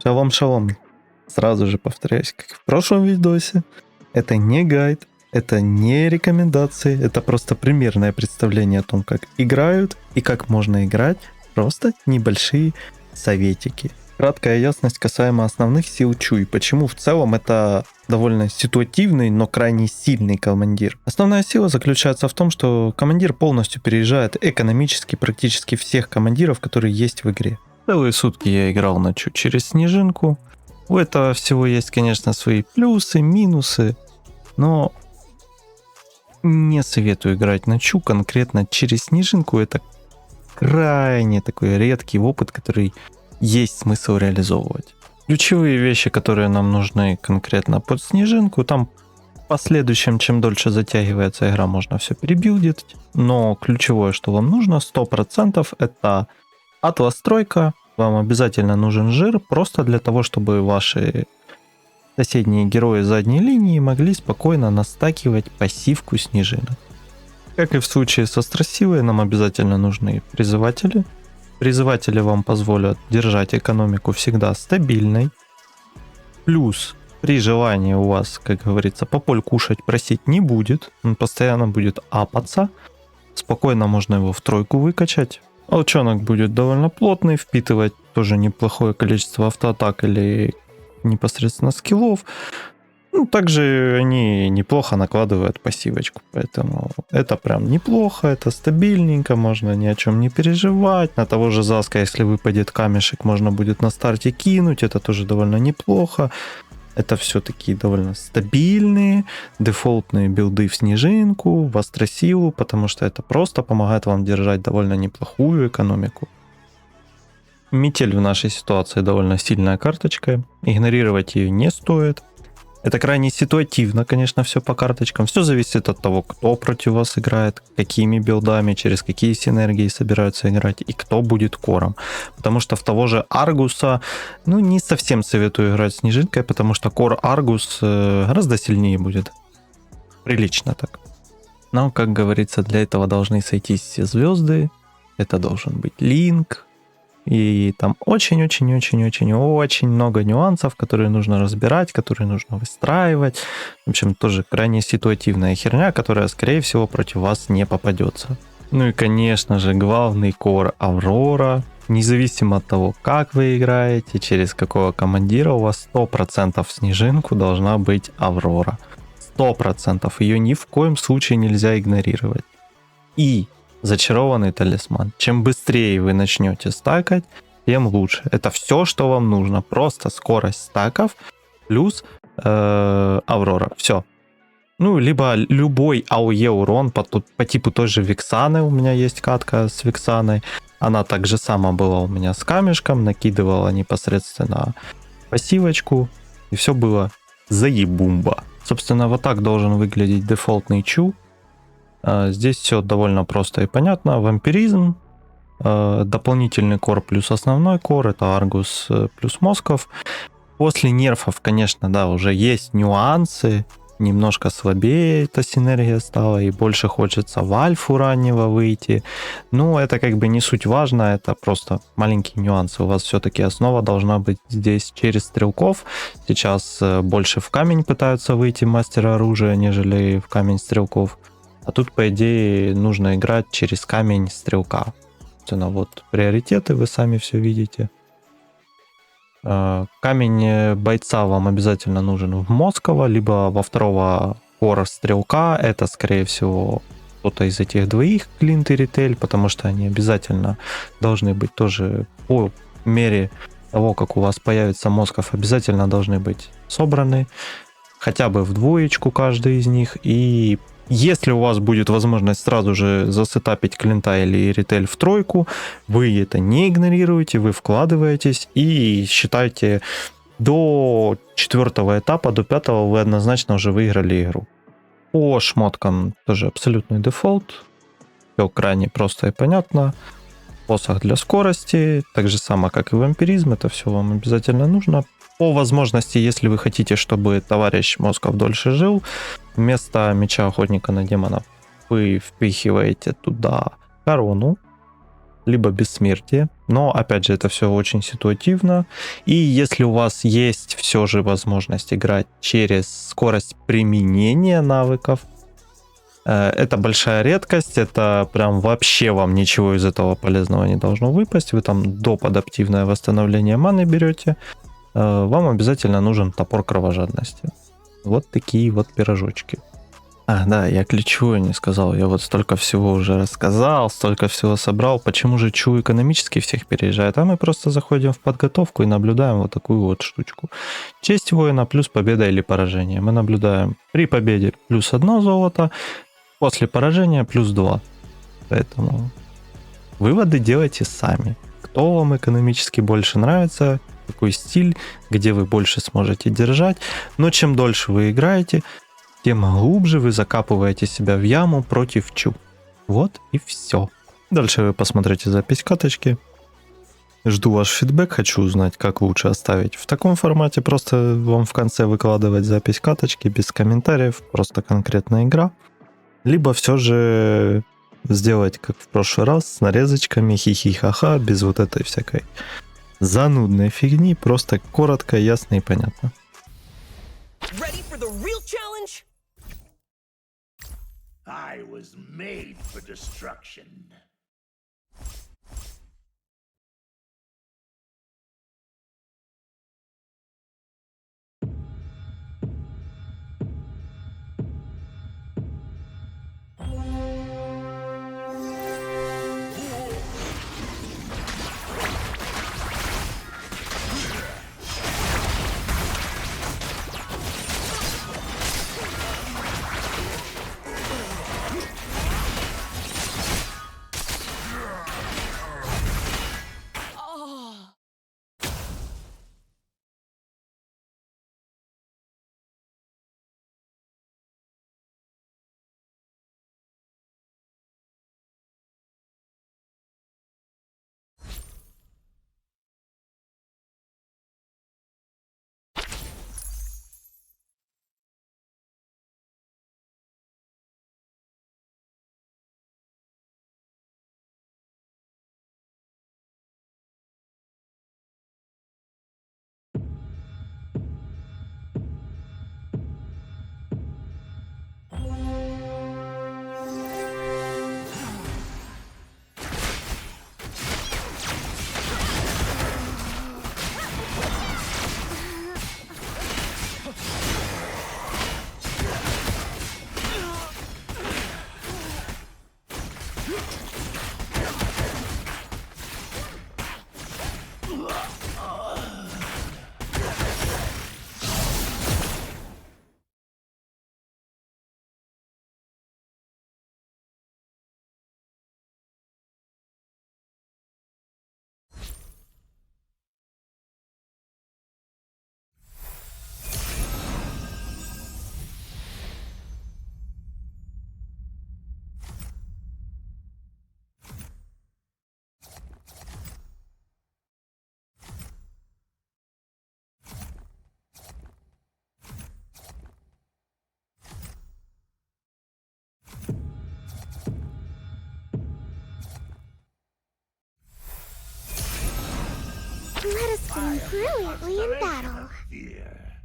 Шалом. Сразу же повторяюсь, как и в прошлом видосе. Это не гайд, это не рекомендации, это просто примерное представление о том, как играют и как можно играть. Просто небольшие советики. Краткая ясность касаемо основных сил Чуй. Почему в целом это довольно ситуативный, но крайне сильный командир. Основная сила заключается в том, что командир полностью переезжает экономически практически всех командиров, которые есть в игре. Целые сутки я играл на Чу через снежинку. У этого всего есть, конечно, свои плюсы, минусы, но не советую играть на Чу конкретно через снежинку. Это крайне такой редкий опыт, который есть смысл реализовывать. Ключевые вещи, которые нам нужны конкретно под снежинку, там в последующем, чем дольше затягивается игра, можно все перебилдить, но ключевое, что вам нужно 100%, это атлас-тройка. Вам обязательно нужен жир, просто для того, чтобы ваши соседние герои задней линии могли спокойно настакивать пассивку снежинок. Как и в случае со Страсилой, нам обязательно нужны призыватели. Призыватели вам позволят держать экономику всегда стабильной. Плюс при желании у вас, как говорится, пополь кушать просить не будет. Он постоянно будет апаться. Спокойно можно его в тройку выкачать. Волчонок будет довольно плотный, впитывать тоже неплохое количество автоатак или непосредственно скиллов. Также они неплохо накладывают пассивочку, поэтому это прям неплохо, это стабильненько, можно ни о чем не переживать. На того же Заска, если выпадет камешек, можно будет на старте кинуть, это тоже довольно неплохо. Это все такие довольно стабильные, дефолтные билды в снежинку, в астросилу, потому что это просто помогает вам держать довольно неплохую экономику. Метель в нашей ситуации довольно сильная карточка, игнорировать ее не стоит. Это крайне ситуативно, конечно, все по карточкам. Все зависит от того, кто против вас играет, какими билдами, через какие синергии собираются играть и кто будет кором. Потому что в того же Аргуса, не совсем советую играть снежинкой, потому что кор Аргус гораздо сильнее будет. Прилично так. Но, как говорится, для этого должны сойтись все звезды. Это должен быть Линк. И там очень-очень-очень-очень-очень много нюансов, которые нужно разбирать, которые нужно выстраивать. В общем, тоже крайне ситуативная херня, которая, скорее всего, против вас не попадется. Ну и, конечно же, главный кор Аврора. Независимо от того, как вы играете, через какого командира, у вас 100% в снежинку должна быть Аврора. 100%. Ее ни в коем случае нельзя игнорировать. И зачарованный талисман. Чем быстрее вы начнете стакать, тем лучше. Это все, что вам нужно. Просто скорость стаков плюс Аврора. Все. Либо любой АОЕ урон по типу той же Вексаны. У меня есть катка с Вексаной. Она так же сама была у меня с камешком. Накидывала непосредственно пассивочку. И все было заебумба. Собственно, вот так должен выглядеть дефолтный Чу. Здесь все довольно просто и понятно. Вампиризм, дополнительный кор плюс основной кор, это Аргус плюс Москов. После нерфов, конечно, да, уже есть нюансы, немножко слабее эта синергия стала, и больше хочется в альфу раннего выйти. Это как бы не суть важно, это просто маленькие нюансы. У вас все-таки основа должна быть здесь через стрелков. Сейчас больше в камень пытаются выйти мастера оружия, нежели в камень стрелков. А тут, по идее, нужно играть через камень стрелка. Собственно, вот приоритеты, вы сами все видите. Камень бойца вам обязательно нужен в Москова, либо во второго кора стрелка. Это, скорее всего, кто-то из этих двоих, Клинт и Ритель, потому что они обязательно должны быть тоже по мере того, как у вас появится Москов, обязательно должны быть собраны. Хотя бы в двоечку каждый из них. И если у вас будет возможность сразу же засетапить Клинта или Ритель в тройку, вы это не игнорируете, вы вкладываетесь и считайте, до 4 этапа, до 5 вы однозначно уже выиграли игру. По шмоткам тоже абсолютный дефолт. Все крайне просто и понятно. Посох для скорости, так же само, как и вампиризм, это все вам обязательно нужно. По возможности, если вы хотите, чтобы товарищ Москов дольше жил, вместо меча охотника на демонов вы впихиваете туда корону. либо бессмертие. Но, опять же, это все очень ситуативно. И если у вас есть все же возможность играть через скорость применения навыков, это большая редкость, это прям вообще вам ничего из этого полезного не должно выпасть. Вы там доп. Адаптивное восстановление маны берете. Вам обязательно нужен топор кровожадности. Вот такие вот пирожочки. Да, я ключевое не сказал. Я вот столько всего уже рассказал, столько всего собрал. Почему же Чу экономически всех переезжает? А мы просто заходим в подготовку и наблюдаем вот такую вот штучку. Честь воина плюс победа или поражение. Мы наблюдаем при победе плюс 1 золото, после поражения плюс 2. Поэтому выводы делайте сами. Кто вам экономически больше нравится, какой стиль, где вы больше сможете держать. Но чем дольше вы играете, тем глубже вы закапываете себя в яму против Чу. Вот и все. Дальше вы посмотрите запись каточки. Жду ваш фидбэк, хочу узнать, как лучше оставить. В таком формате просто вам в конце выкладывать запись каточки без комментариев, просто конкретная игра. Либо все же сделать, как в прошлый раз, с нарезочками, хихи-ха-ха, без вот этой всякой занудной фигни, просто коротко, ясно и понятно. Ready for the real challenge? I was made for destruction. Let us win brilliantly in battle. Fear.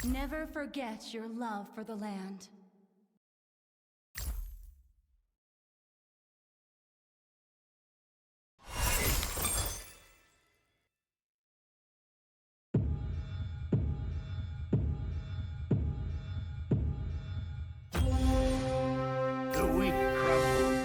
Never forget your love for the land. The weak crumble.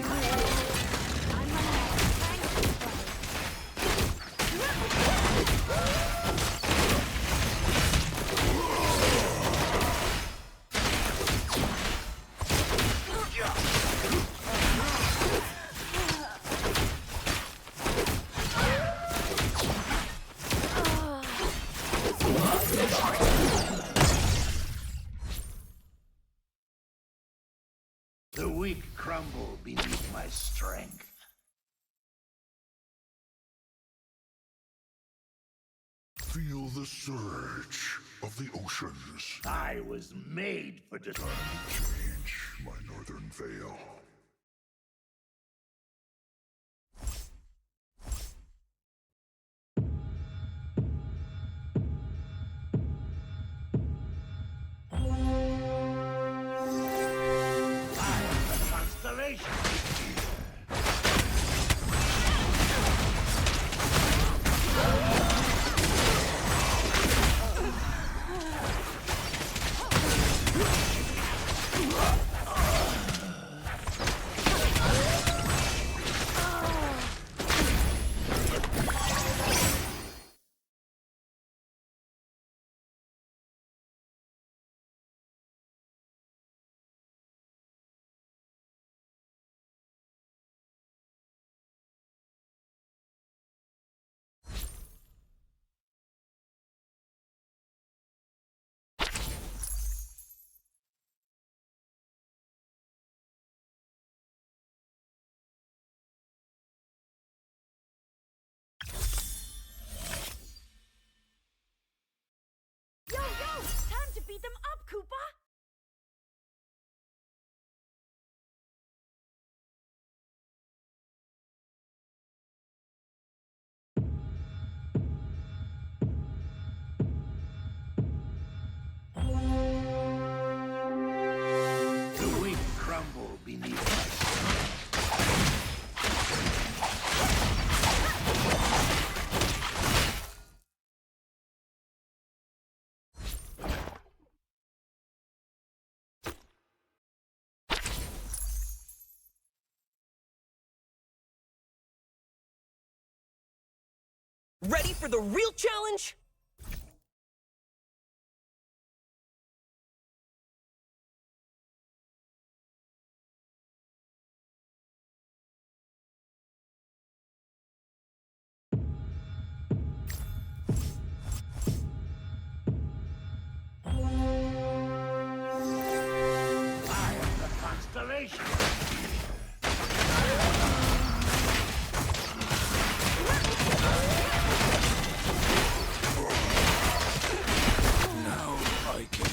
The weak crumble beneath my strength. Feel the surge of the oceans. I was made for destruction. Change my northern veil. Koopa? The weak crumble beneath my Ready for the real challenge? eye of the constellation. Now I can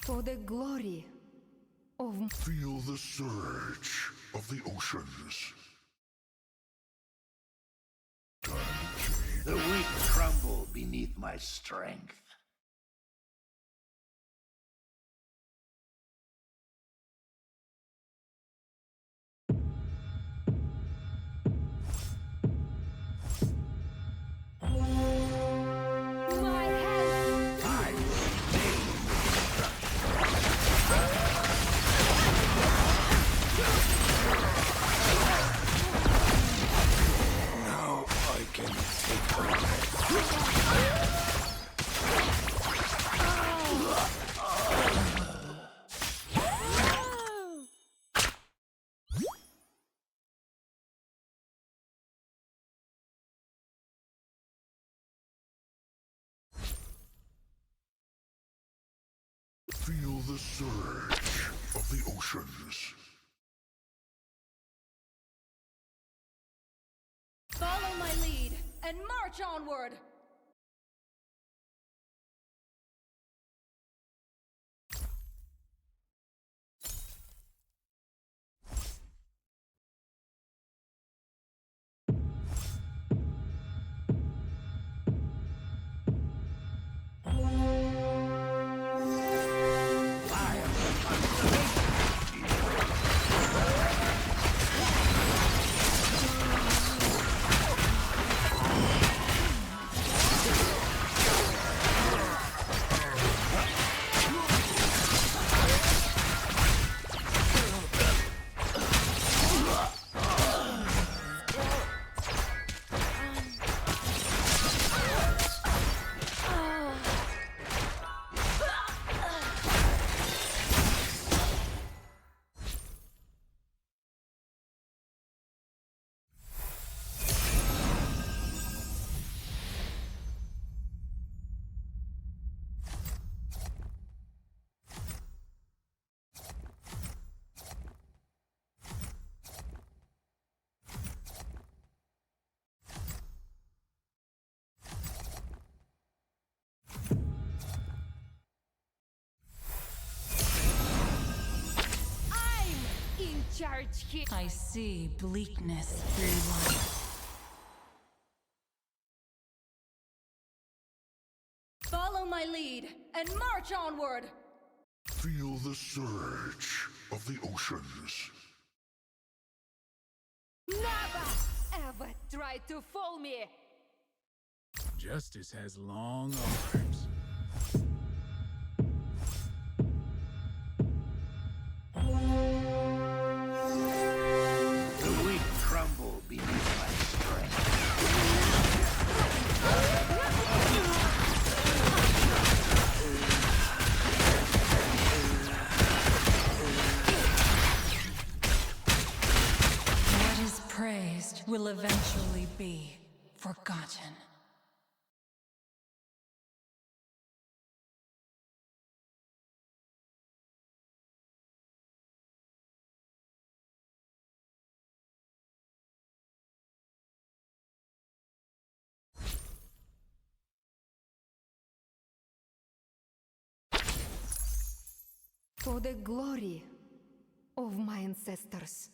For the glory of Feel the surge of the oceans. The weak crumble beneath my strength. my hand. I now I can take over. Feel the surge of the oceans. Follow my lead and march onward. Charge here. I see bleakness through life. Follow my lead and march onward. Feel the surge of the oceans. Never ever try to fool me. Justice has long arms. The weak crumble beneath my strength. eventually be forgotten. For the glory of my ancestors.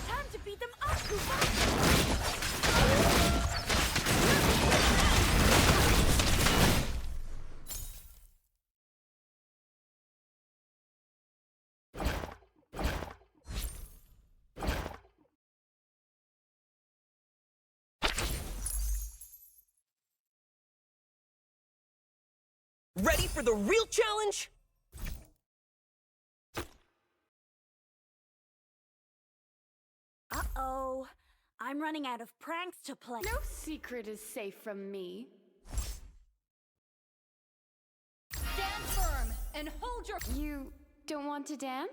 Time to beat them up, Koopa! Ready for the real challenge? Uh-oh. I'm running out of pranks to play. No secret is safe from me. Stand firm and hold your... You don't want to dance?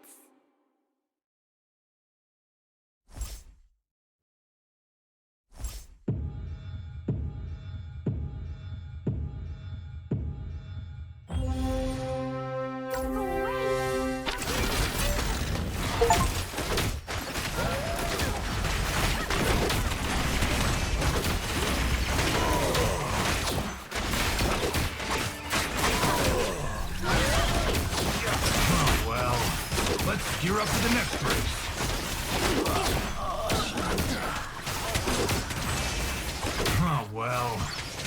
Don't go away! Well, let's gear up for the next race. Oh, well,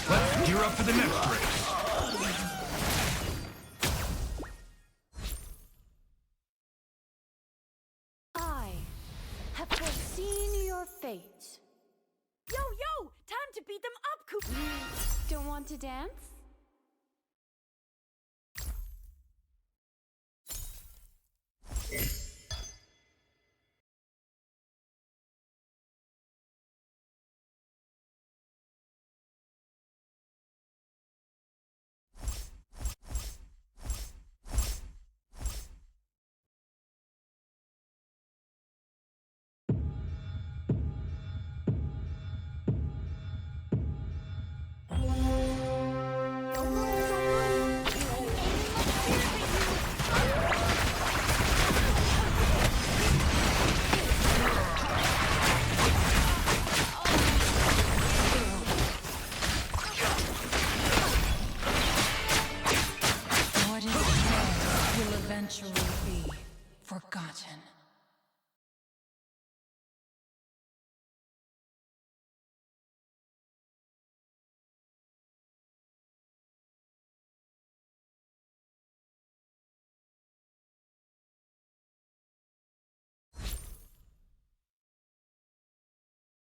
let's gear up for the next race. I have foreseen your fate. Yo, yo! Time to beat them up, Koopa! You don't want to dance? What is dead will eventually be forgotten.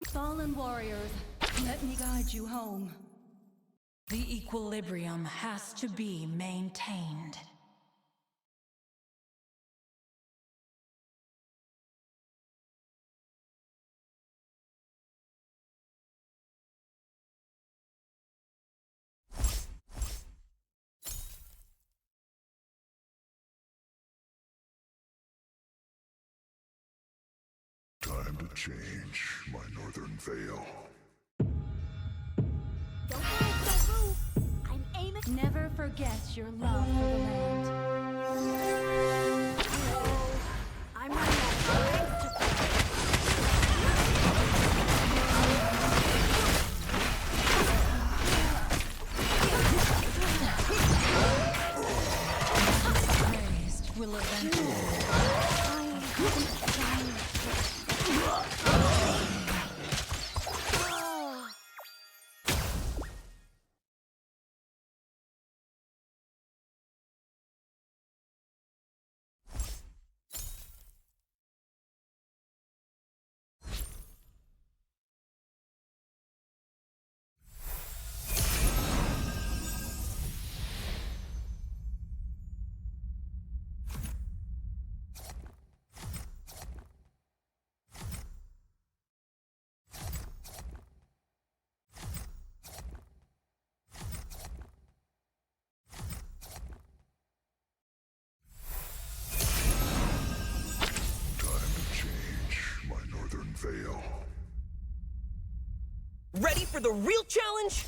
Fallen warriors, let me guide you home. The equilibrium has to be maintained. Time to change my northern veil. Don't move. I'm aiming. Never forget your love for the land. I'm running out of time to Praised will eventually. Time to change my northern veil. Ready for the real challenge?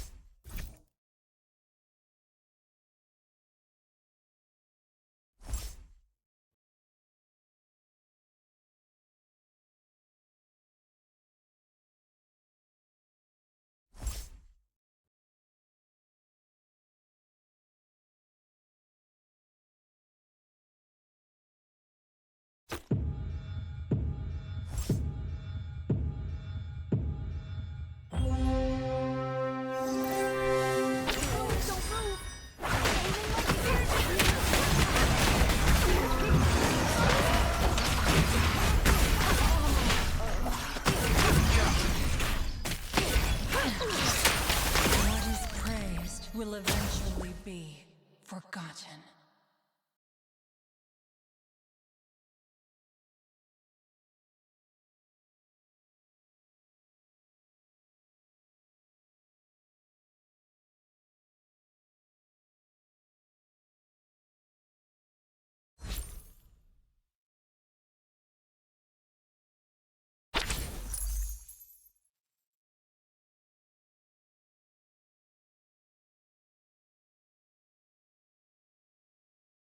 What is praised will eventually be forgotten.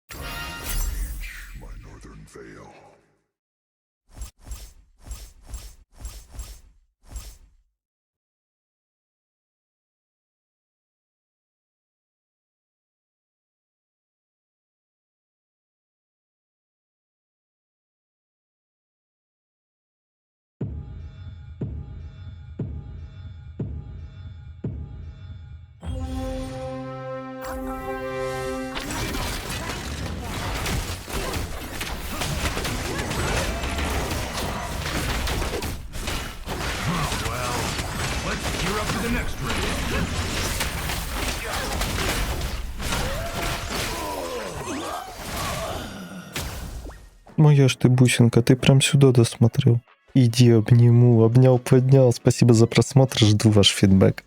Change my northern veil. Well, let's gear up for the next race. Моя ж ты бусинка, ты прям сюда досмотрел. Иди обниму, обнял, поднял. Спасибо за просмотр, жду ваш фидбэк.